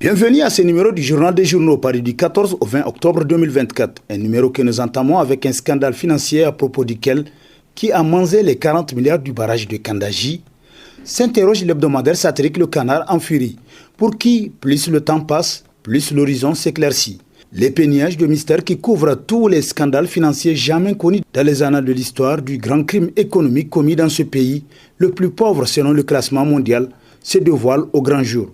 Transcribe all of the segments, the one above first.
Bienvenue à ce numéro du Journal des Journaux, paru du 14 au 20 octobre 2024. Un numéro que nous entamons avec un scandale financier à propos duquel qui a mangé les 40 milliards du barrage de Kandaji, s'interroge l'hebdomadaire satirique Le Canard en furie, pour qui plus le temps passe, plus l'horizon s'éclaircit. Les péniages de mystère qui couvrent tous les scandales financiers jamais connus dans les annales de l'histoire du grand crime économique commis dans ce pays, le plus pauvre selon le classement mondial, se dévoilent au grand jour.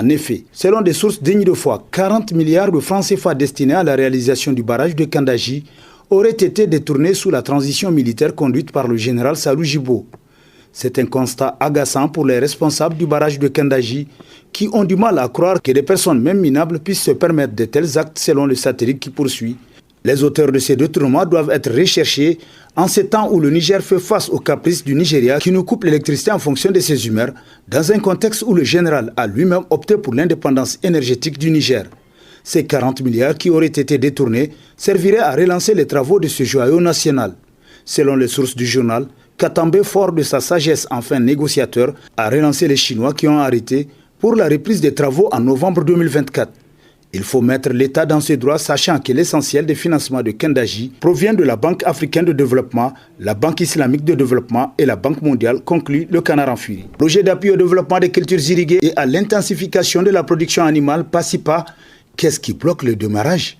En effet, selon des sources dignes de foi, 40 milliards de francs CFA destinés à la réalisation du barrage de Kandaji auraient été détournés sous la transition militaire conduite par le général Salou Djibo. C'est un constat agaçant pour les responsables du barrage de Kandaji qui ont du mal à croire que des personnes même minables puissent se permettre de tels actes selon le satirique qui poursuit. Les auteurs de ces détournements doivent être recherchés en ces temps où le Niger fait face aux caprices du Nigeria qui nous coupe l'électricité en fonction de ses humeurs, dans un contexte où le général a lui-même opté pour l'indépendance énergétique du Niger. Ces 40 milliards qui auraient été détournés serviraient à relancer les travaux de ce joyau national. Selon les sources du journal, Katambe, fort de sa sagesse enfin négociateur, a relancé les Chinois qui ont arrêté pour la reprise des travaux en novembre 2024. Il faut mettre l'État dans ses droits, sachant que l'essentiel des financements de Kandaji provient de la Banque africaine de développement, la Banque islamique de développement et la Banque mondiale, conclut Le Canard en furie. Projet d'appui au développement des cultures irriguées et à l'intensification de la production animale, PASIPA, qu'est-ce qui bloque le démarrage?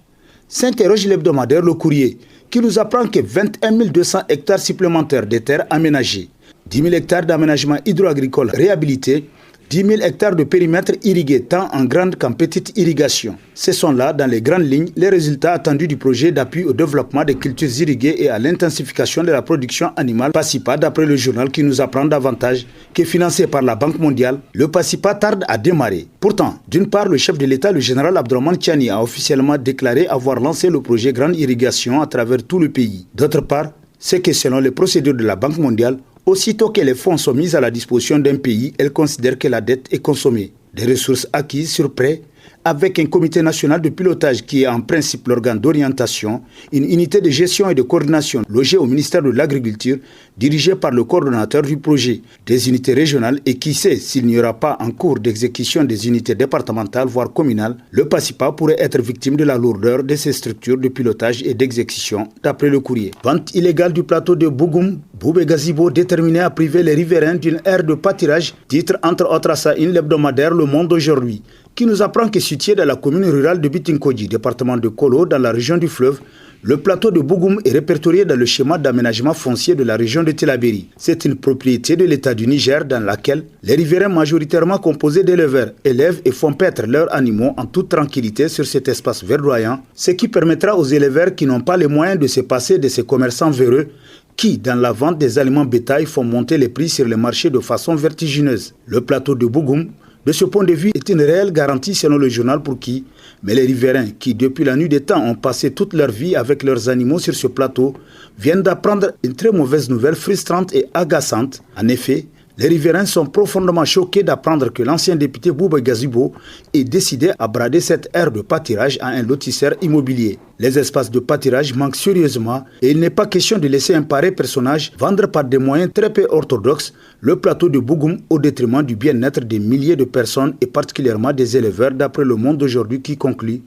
S'interroge l'hebdomadaire Le Courrier, qui nous apprend que 21 200 hectares supplémentaires de terres aménagées, 10 000 hectares d'aménagement hydro-agricole réhabilités, 10 000 hectares de périmètre irrigués tant en grande qu'en petite irrigation. Ce sont là, dans les grandes lignes, les résultats attendus du projet d'appui au développement des cultures irriguées et à l'intensification de la production animale PASIPA, d'après le journal qui nous apprend davantage que financé par la Banque mondiale, le PASIPA tarde à démarrer. Pourtant, d'une part, le chef de l'État, le général Abdourahmane Tiani, a officiellement déclaré avoir lancé le projet Grande Irrigation à travers tout le pays. D'autre part, c'est que selon les procédures de la Banque mondiale, aussitôt que les fonds sont mis à la disposition d'un pays, elle considère que la dette est consommée. Des ressources acquises sur prêt, avec un comité national de pilotage qui est en principe l'organe d'orientation, une unité de gestion et de coordination logée au ministère de l'Agriculture, dirigée par le coordonnateur du projet, des unités régionales et qui sait s'il n'y aura pas en cours d'exécution des unités départementales voire communales, le PASIPA pourrait être victime de la lourdeur de ces structures de pilotage et d'exécution, d'après le courrier. Vente illégale du plateau de Bougoum, Boubé Gazibo déterminé à priver les riverains d'une aire de pâturage, titre entre autres à ça une l'hebdomadaire Le Monde aujourd'hui, qui nous apprend que situé dans la commune rurale de Bitinkodji, département de Kolo, dans la région du fleuve, le plateau de Bougoum est répertorié dans le schéma d'aménagement foncier de la région de Tillabéri. C'est une propriété de l'État du Niger dans laquelle les riverains majoritairement composés d'éleveurs élèvent et font paître leurs animaux en toute tranquillité sur cet espace verdoyant, ce qui permettra aux éleveurs qui n'ont pas les moyens de se passer de ces commerçants véreux qui, dans la vente des aliments bétail, font monter les prix sur les marchés de façon vertigineuse. Le plateau de Bougoum, de ce point de vue, est une réelle garantie selon le journal pour qui, mais les riverains qui, depuis la nuit des temps, ont passé toute leur vie avec leurs animaux sur ce plateau, viennent d'apprendre une très mauvaise nouvelle frustrante et agaçante. En effet, les riverains sont profondément choqués d'apprendre que l'ancien député Boubé Gazibo est décidé à brader cette aire de pâturage à un lotisseur immobilier. Les espaces de pâturage manquent sérieusement et il n'est pas question de laisser un pareil personnage vendre par des moyens très peu orthodoxes le plateau de Bougoum au détriment du bien-être des milliers de personnes et particulièrement des éleveurs, d'après Le Monde d'aujourd'hui qui conclut.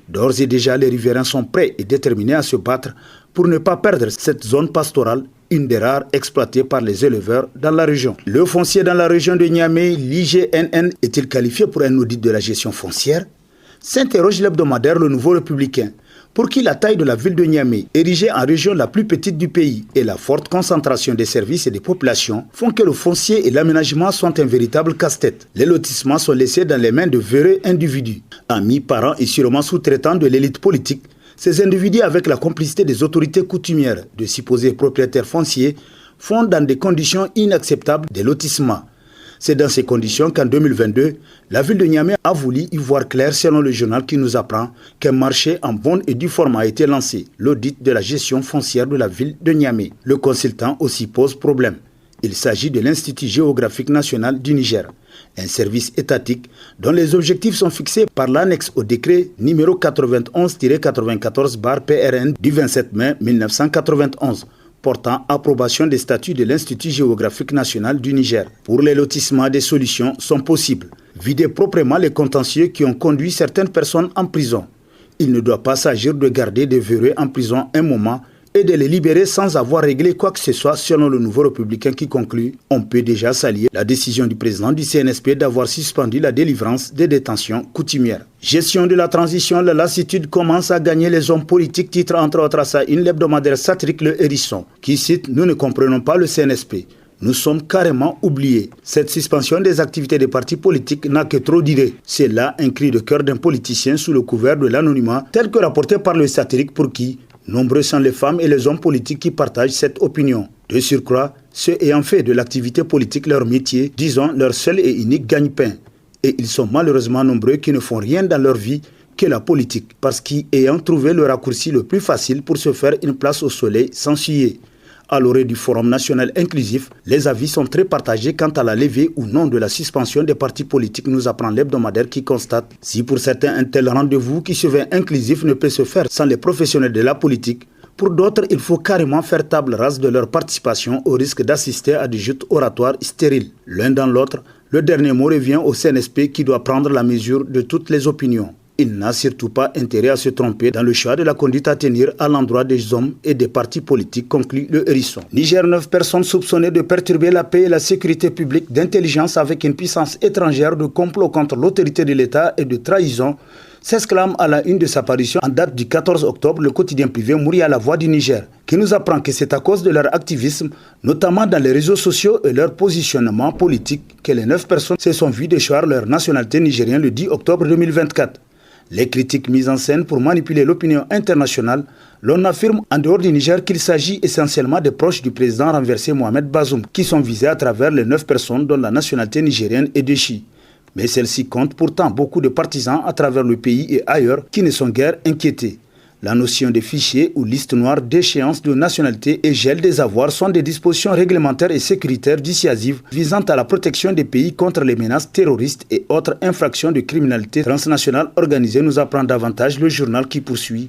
D'ores et déjà, les riverains sont prêts et déterminés à se battre pour ne pas perdre cette zone pastorale, une des rares exploitées par les éleveurs dans la région. Le foncier dans la région de Niamey, l'IGNN, est-il qualifié pour un audit de la gestion foncière? S'interroge l'hebdomadaire Le Nouveau Républicain, pour qui la taille de la ville de Niamey, érigée en région la plus petite du pays, et la forte concentration des services et des populations font que le foncier et l'aménagement sont un véritable casse-tête. Les lotissements sont laissés dans les mains de véreux individus, amis, parents et sûrement sous-traitants de l'élite politique. Ces individus, avec la complicité des autorités coutumières de supposés propriétaires fonciers, font dans des conditions inacceptables des lotissements. C'est dans ces conditions qu'en 2022, la ville de Niamey a voulu y voir clair selon le journal qui nous apprend qu'un marché en bonne et due forme a été lancé, l'audit de la gestion foncière de la ville de Niamey. Le consultant aussi pose problème. Il s'agit de l'Institut géographique national du Niger, un service étatique dont les objectifs sont fixés par l'annexe au décret numéro 91-94/PRN du 27 mai 1991 portant approbation des statuts de l'Institut géographique national du Niger. Pour les lotissements, des solutions sont possibles. vider proprement les contentieux qui ont conduit certaines personnes en prison. Il ne doit pas s'agir de garder des véreux en prison un moment et de les libérer sans avoir réglé quoi que ce soit, selon le Nouveau Républicain qui conclut. On peut déjà saluer la décision du président du CNSP d'avoir suspendu la délivrance des détentions coutumières. Gestion de la transition, la lassitude commence à gagner les hommes politiques, titre entre autres à sa une l'hebdomadaire satirique Le Hérisson, qui cite « Nous ne comprenons pas le CNSP. Nous sommes carrément oubliés. Cette suspension des activités des partis politiques n'a que trop duré. » C'est là un cri de cœur d'un politicien sous le couvert de l'anonymat, tel que rapporté par le satirique pour qui nombreux sont les femmes et les hommes politiques qui partagent cette opinion. De surcroît, ceux ayant fait de l'activité politique leur métier, disons leur seul et unique gagne-pain. Et ils sont malheureusement nombreux qui ne font rien dans leur vie que la politique, parce qu'ayant trouvé le raccourci le plus facile pour se faire une place au soleil sans suer. À l'orée du Forum national inclusif, les avis sont très partagés quant à la levée ou non de la suspension des partis politiques, nous apprend l'hebdomadaire qui constate. Si pour certains un tel rendez-vous qui se veut inclusif ne peut se faire sans les professionnels de la politique, pour d'autres il faut carrément faire table rase de leur participation au risque d'assister à des joutes oratoires stériles. L'un dans l'autre, le dernier mot revient au CNSP qui doit prendre la mesure de toutes les opinions. Il n'a surtout pas intérêt à se tromper dans le choix de la conduite à tenir à l'endroit des hommes et des partis politiques, conclut Le Hérisson. Niger, 9 personnes soupçonnées de perturber la paix et la sécurité publique, d'intelligence avec une puissance étrangère, de complot contre l'autorité de l'État et de trahison, s'exclame à la une de sa parution en date du 14 octobre le quotidien privé Mouria La Voix du Niger, qui nous apprend que c'est à cause de leur activisme, notamment dans les réseaux sociaux et leur positionnement politique, que les 9 personnes se sont vues déchoir leur nationalité nigérienne le 10 octobre 2024. Les critiques mises en scène pour manipuler l'opinion internationale, l'on affirme en dehors du Niger qu'il s'agit essentiellement des proches du président renversé Mohamed Bazoum, qui sont visés à travers les 9 personnes dont la nationalité nigérienne est déchue. Mais celle-ci compte pourtant beaucoup de partisans à travers le pays et ailleurs qui ne sont guère inquiétés. La notion de fichier ou liste noire d'échéance de nationalité et gel des avoirs sont des dispositions réglementaires et sécuritaires dissuasives visant à la protection des pays contre les menaces terroristes et autres infractions de criminalité transnationale organisée, nous apprend davantage le journal qui poursuit.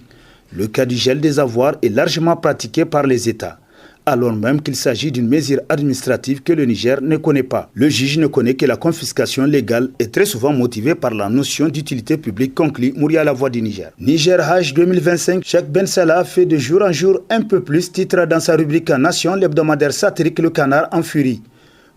Le cas du gel des avoirs est largement pratiqué par les États, alors même qu'il s'agit d'une mesure administrative que le Niger ne connaît pas. Le juge ne connaît que la confiscation légale et très souvent motivée par la notion d'utilité publique, conclut Mouria La Voix du Niger. Niger Hajj 2025, Cheikh Ben Salah fait de jour en jour un peu plus, titre dans sa rubrique Nation, l'hebdomadaire satirique Le Canard en furie,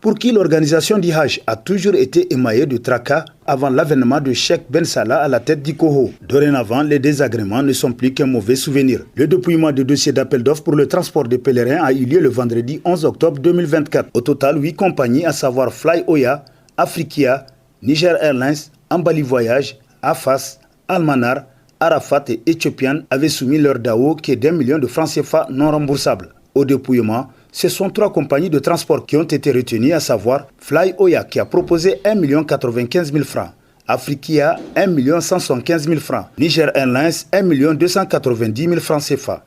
pour qui l'organisation du Hajj a toujours été émaillée de tracas avant l'avènement de Cheikh Ben Salah à la tête d'Ikoho. Dorénavant, les désagréments ne sont plus qu'un mauvais souvenir. Le dépouillement de dossiers d'appel d'offres pour le transport des pèlerins a eu lieu le vendredi 11 octobre 2024. Au total, 8 compagnies, à savoir Fly Oya, Afrikia, Niger Airlines, Ambali Voyage, Afas, Almanar, Arafat et Ethiopian, avaient soumis leur DAO qui est d'1 million de francs CFA non remboursables. Au dépouillement, ce sont 3 compagnies de transport qui ont été retenues, à savoir Fly Oya qui a proposé 1 095 000 francs, Afrikia 1 175 000 francs, Niger Airlines 1 290 000 francs CFA.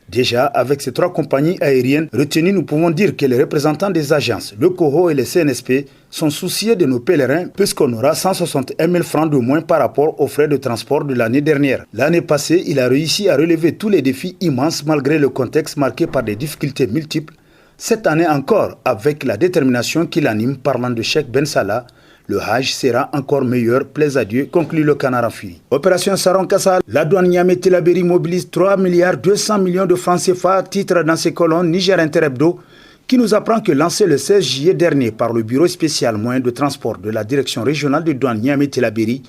Déjà, avec ces 3 compagnies aériennes retenues, nous pouvons dire que les représentants des agences, le COHO et le CNSP, sont soucieux de nos pèlerins puisqu'on aura 161 000 francs de moins par rapport aux frais de transport de l'année dernière. L'année passée, il a réussi à relever tous les défis immenses malgré le contexte marqué par des difficultés multiples. Cette année encore, avec la détermination qui l'anime, parlant de Cheikh Ben Salah, le Hajj sera encore meilleur, plaise à Dieu, conclut le Canard en furie. Opération Saron Kassa, la douane Niamey-Tillabéri mobilise 3 200 millions de francs CFA, titre dans ses colonnes Niger Interhebdo, qui nous apprend que lancé le 16 juillet dernier par le bureau spécial moyen de transport de la direction régionale de douane Niamey-Tillabéri,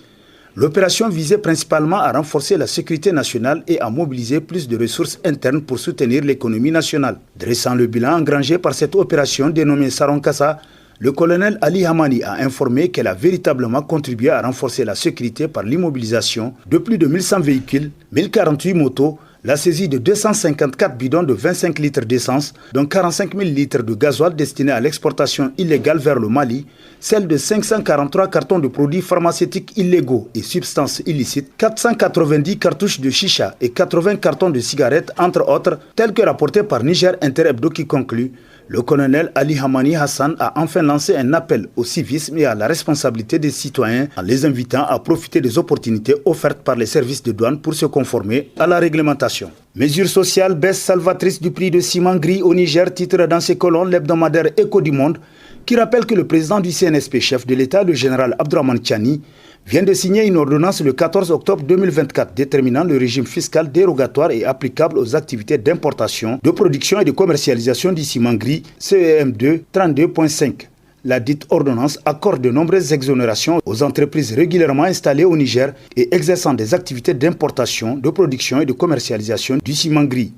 l'opération visait principalement à renforcer la sécurité nationale et à mobiliser plus de ressources internes pour soutenir l'économie nationale. Dressant le bilan engrangé par cette opération dénommée Saron Kassa, le colonel Ali Hamani a informé qu'elle a véritablement contribué à renforcer la sécurité par l'immobilisation de plus de 1100 véhicules, 1048 motos, la saisie de 254 bidons de 25 litres d'essence, dont 45 000 litres de gasoil destinés à l'exportation illégale vers le Mali, celle de 543 cartons de produits pharmaceutiques illégaux et substances illicites, 490 cartouches de chicha et 80 cartons de cigarettes, entre autres, tels que rapportés par Niger Interhebdo qui conclut. Le colonel Ali Hamani Hassan a enfin lancé un appel au civisme et à la responsabilité des citoyens en les invitant à profiter des opportunités offertes par les services de douane pour se conformer à la réglementation. Mesures sociales, baisse salvatrice du prix de ciment gris au Niger, titre dans ses colonnes l'hebdomadaire Écho du Monde, qui rappelle que le président du CNSP, chef de l'État, le général Abdourahmane Tiani, vient de signer une ordonnance le 14 octobre 2024 déterminant le régime fiscal dérogatoire et applicable aux activités d'importation, de production et de commercialisation du ciment gris CEM2 32.5. La dite ordonnance accorde de nombreuses exonérations aux entreprises régulièrement installées au Niger et exerçant des activités d'importation, de production et de commercialisation du ciment gris.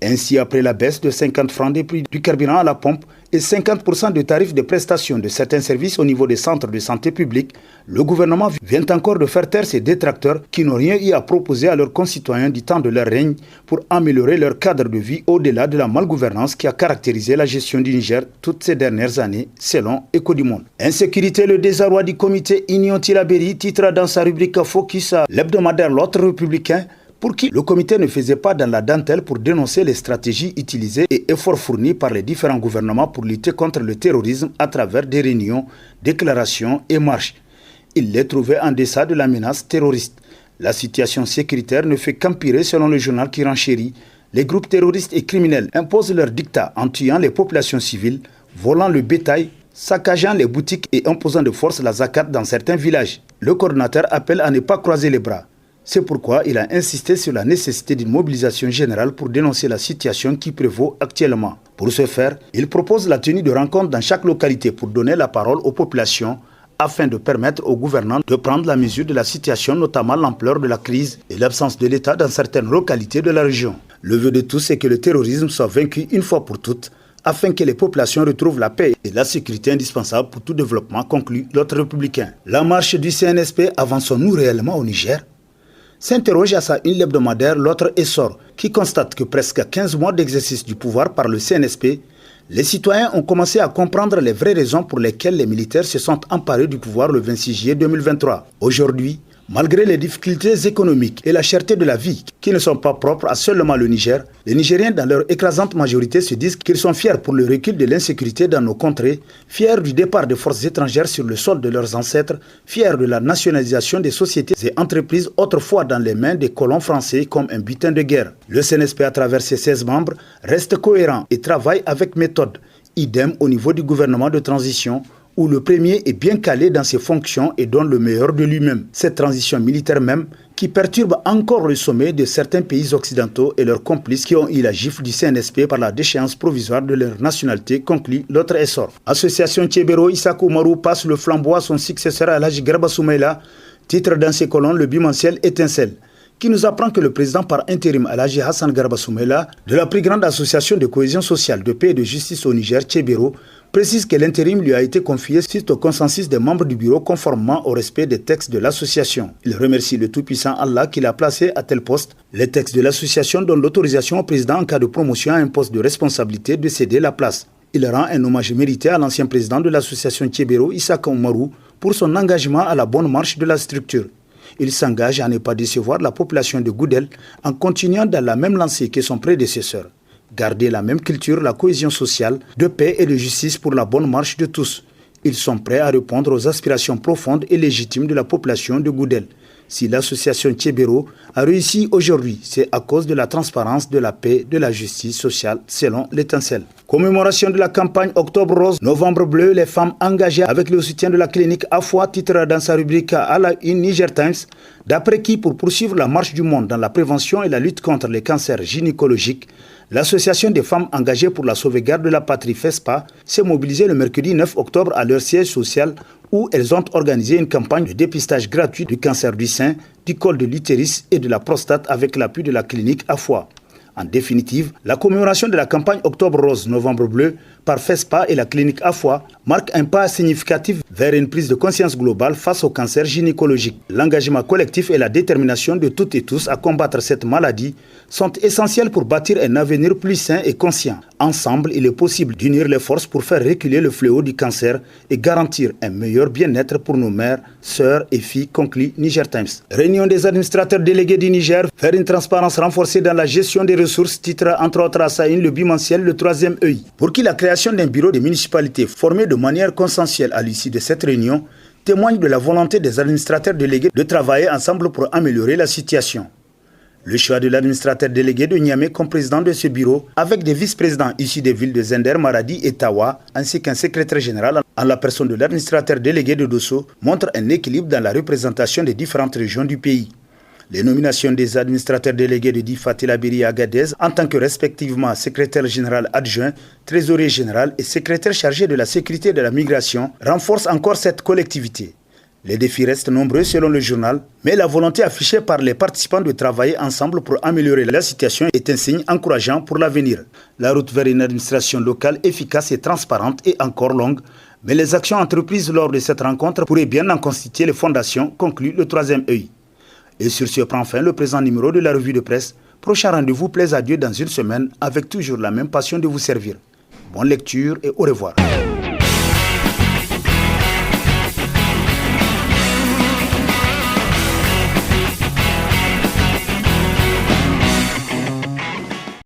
Ainsi, après la baisse de 50 francs des prix du carburant à la pompe et 50% de tarifs de prestation de certains services au niveau des centres de santé publique, le gouvernement vient encore de faire taire ses détracteurs qui n'ont rien eu à proposer à leurs concitoyens du temps de leur règne pour améliorer leur cadre de vie au-delà de la malgouvernance qui a caractérisé la gestion du Niger toutes ces dernières années, selon Écho du Monde. Insécurité, le désarroi du comité Union Tillabéri titre dans sa rubrique Focus l'hebdomadaire L'autre républicain, pour qui le comité ne faisait pas dans la dentelle pour dénoncer les stratégies utilisées et efforts fournis par les différents gouvernements pour lutter contre le terrorisme à travers des réunions, déclarations et marches. Il les trouvait en deçà de la menace terroriste. La situation sécuritaire ne fait qu'empirer selon le journal qui renchérit. Les groupes terroristes et criminels imposent leur dictat en tuant les populations civiles, volant le bétail, saccageant les boutiques et imposant de force la zakat dans certains villages. Le coordinateur appelle à ne pas croiser les bras. C'est pourquoi il a insisté sur la nécessité d'une mobilisation générale pour dénoncer la situation qui prévaut actuellement. Pour ce faire, il propose la tenue de rencontres dans chaque localité pour donner la parole aux populations afin de permettre aux gouvernants de prendre la mesure de la situation, notamment l'ampleur de la crise et l'absence de l'État dans certaines localités de la région. Le vœu de tous est que le terrorisme soit vaincu une fois pour toutes afin que les populations retrouvent la paix et la sécurité indispensables pour tout développement, conclut l'autre républicain. La marche du CNSP, avançons-nous réellement au Niger ? S'interroge à sa une hebdomadaire L'autre essor, qui constate que presque 15 mois d'exercice du pouvoir par le CNSP, les citoyens ont commencé à comprendre les vraies raisons pour lesquelles les militaires se sont emparés du pouvoir le 26 juillet 2023. Aujourd'hui, malgré les difficultés économiques et la cherté de la vie qui ne sont pas propres à seulement le Niger, les Nigériens dans leur écrasante majorité se disent qu'ils sont fiers pour le recul de l'insécurité dans nos contrées, fiers du départ des forces étrangères sur le sol de leurs ancêtres, fiers de la nationalisation des sociétés et entreprises autrefois dans les mains des colons français comme un butin de guerre. Le CNSP à travers ses 16 membres reste cohérent et travaille avec méthode. Idem au niveau du gouvernement de transition, où le premier est bien calé dans ses fonctions et donne le meilleur de lui-même. Cette transition militaire même qui perturbe encore le sommet de certains pays occidentaux et leurs complices qui ont eu la gifle du CNSP par la déchéance provisoire de leur nationalité, conclut l'autre essor. Association Tchébéro, Issako Marou passe le flambeau à son successeur Alhaji Garba Soumaïla, titre dans ses colonnes le bimensuel Étincelle, qui nous apprend que le président par intérim Alhaji Hassan Garba Soumaïla, de la plus grande association de cohésion sociale, de paix et de justice au Niger, Tchébéro, précise que l'intérim lui a été confié suite au consensus des membres du bureau conformément au respect des textes de l'association. Il remercie le tout-puissant Allah qui l'a placé à tel poste. Les textes de l'association donnent l'autorisation au président en cas de promotion à un poste de responsabilité de céder la place. Il rend un hommage mérité à l'ancien président de l'association Tchébéro, Issaka Oumarou, pour son engagement à la bonne marche de la structure. Il s'engage à ne pas décevoir la population de Goudel en continuant dans la même lancée que son prédécesseur. Garder la même culture, la cohésion sociale, de paix et de justice pour la bonne marche de tous. Ils sont prêts à répondre aux aspirations profondes et légitimes de la population de Goudel. Si l'association Tchébéro a réussi aujourd'hui, c'est à cause de la transparence, de la paix, de la justice sociale, selon l'Étincelle. Commémoration de la campagne Octobre Rose, Novembre Bleu, les femmes engagées avec le soutien de la clinique Afwa, titre dans sa rubrique à la une Niger Times, d'après qui, pour poursuivre la marche du monde dans la prévention et la lutte contre les cancers gynécologiques, l'association des femmes engagées pour la sauvegarde de la patrie FESPA s'est mobilisée le mercredi 9 octobre à leur siège social où elles ont organisé une campagne de dépistage gratuit du cancer du sein, du col de l'utérus et de la prostate avec l'appui de la clinique Afwa. En définitive, la commémoration de la campagne Octobre Rose, Novembre Bleu par FESPA et la clinique Afwa marque un pas significatif vers une prise de conscience globale face au cancer gynécologique. L'engagement collectif et la détermination de toutes et tous à combattre cette maladie sont essentiels pour bâtir un avenir plus sain et conscient. Ensemble, il est possible d'unir les forces pour faire reculer le fléau du cancer et garantir un meilleur bien-être pour nos mères, sœurs et filles, conclut Niger Times. Réunion des administrateurs délégués du Niger, faire une transparence renforcée dans la gestion des ressources, titre entre autres à sa une le bimensuel Le Troisième Œil, pour qui la création d'un bureau de municipalité formé de manière consensuelle à l'issue de cette réunion témoigne de la volonté des administrateurs délégués de travailler ensemble pour améliorer la situation. Le choix de l'administrateur délégué de Niamey comme président de ce bureau, avec des vice-présidents issus des villes de Zender, Maradi et Tawa, ainsi qu'un secrétaire général en la personne de l'administrateur délégué de Dosso, montre un équilibre dans la représentation des différentes régions du pays. Les nominations des administrateurs délégués de Difa, Tillabéri et Agadez en tant que respectivement secrétaire général adjoint, trésorier général et secrétaire chargé de la sécurité et de la migration renforcent encore cette collectivité. Les défis restent nombreux selon le journal, mais la volonté affichée par les participants de travailler ensemble pour améliorer la situation est un signe encourageant pour l'avenir. La route vers une administration locale efficace et transparente est encore longue, mais les actions entreprises lors de cette rencontre pourraient bien en constituer les fondations, conclut le troisième œil. Et sur ce prend fin le présent numéro de la revue de presse. Prochain rendez-vous, plaise à Dieu dans une semaine, avec toujours la même passion de vous servir. Bonne lecture et au revoir.